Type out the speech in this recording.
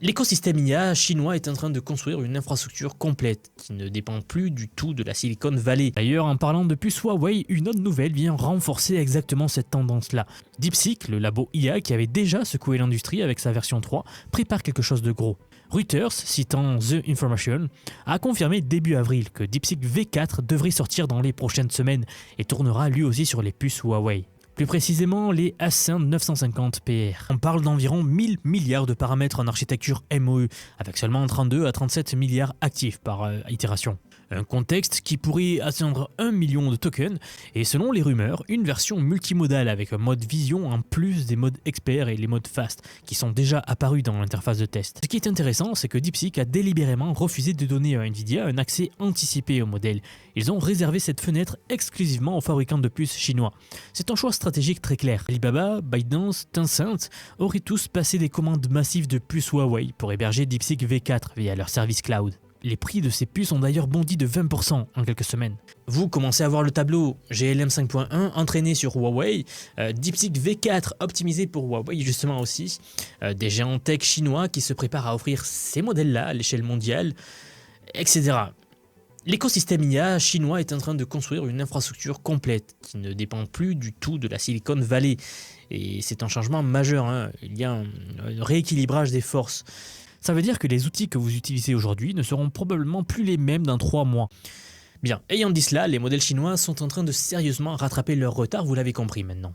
L'écosystème IA chinois est en train de construire une infrastructure complète qui ne dépend plus du tout de la Silicon Valley. D'ailleurs, en parlant de puces Huawei, une autre nouvelle vient renforcer exactement cette tendance-là. DeepSeek, le labo IA qui avait déjà secoué l'industrie avec sa version 3, prépare quelque chose de gros. Reuters, citant The Information, a confirmé début avril que DeepSeek V4 devrait sortir dans les prochaines semaines et tournera lui aussi sur les puces Huawei. Plus précisément, les Ascend 950 PR. On parle d'environ 1000 milliards de paramètres en architecture MOE, avec seulement 32 à 37 milliards actifs par itération. Un contexte qui pourrait atteindre 1 million de tokens, et selon les rumeurs, une version multimodale avec un mode vision en plus des modes expert et les modes fast, qui sont déjà apparus dans l'interface de test. Ce qui est intéressant, c'est que DeepSeek a délibérément refusé de donner à Nvidia un accès anticipé au modèle. Ils ont réservé cette fenêtre exclusivement aux fabricants de puces chinois. C'est un choix stratégique très clair. Alibaba, ByteDance, Tencent auraient tous passé des commandes massives de puces Huawei pour héberger DeepSeek V4 via leur service cloud. Les prix de ces puces ont d'ailleurs bondi de 20% en quelques semaines. Vous commencez à voir le tableau GLM 5.1 entraîné sur Huawei, DeepSeek V4 optimisé pour Huawei justement aussi, des géants tech chinois qui se préparent à offrir ces modèles-là à l'échelle mondiale, etc. L'écosystème IA chinois est en train de construire une infrastructure complète qui ne dépend plus du tout de la Silicon Valley. Et c'est un changement majeur, il y a un rééquilibrage des forces. Ça veut dire que les outils que vous utilisez aujourd'hui ne seront probablement plus les mêmes dans 3 mois. Bien, ayant dit cela, les modèles chinois sont en train de sérieusement rattraper leur retard, vous l'avez compris maintenant.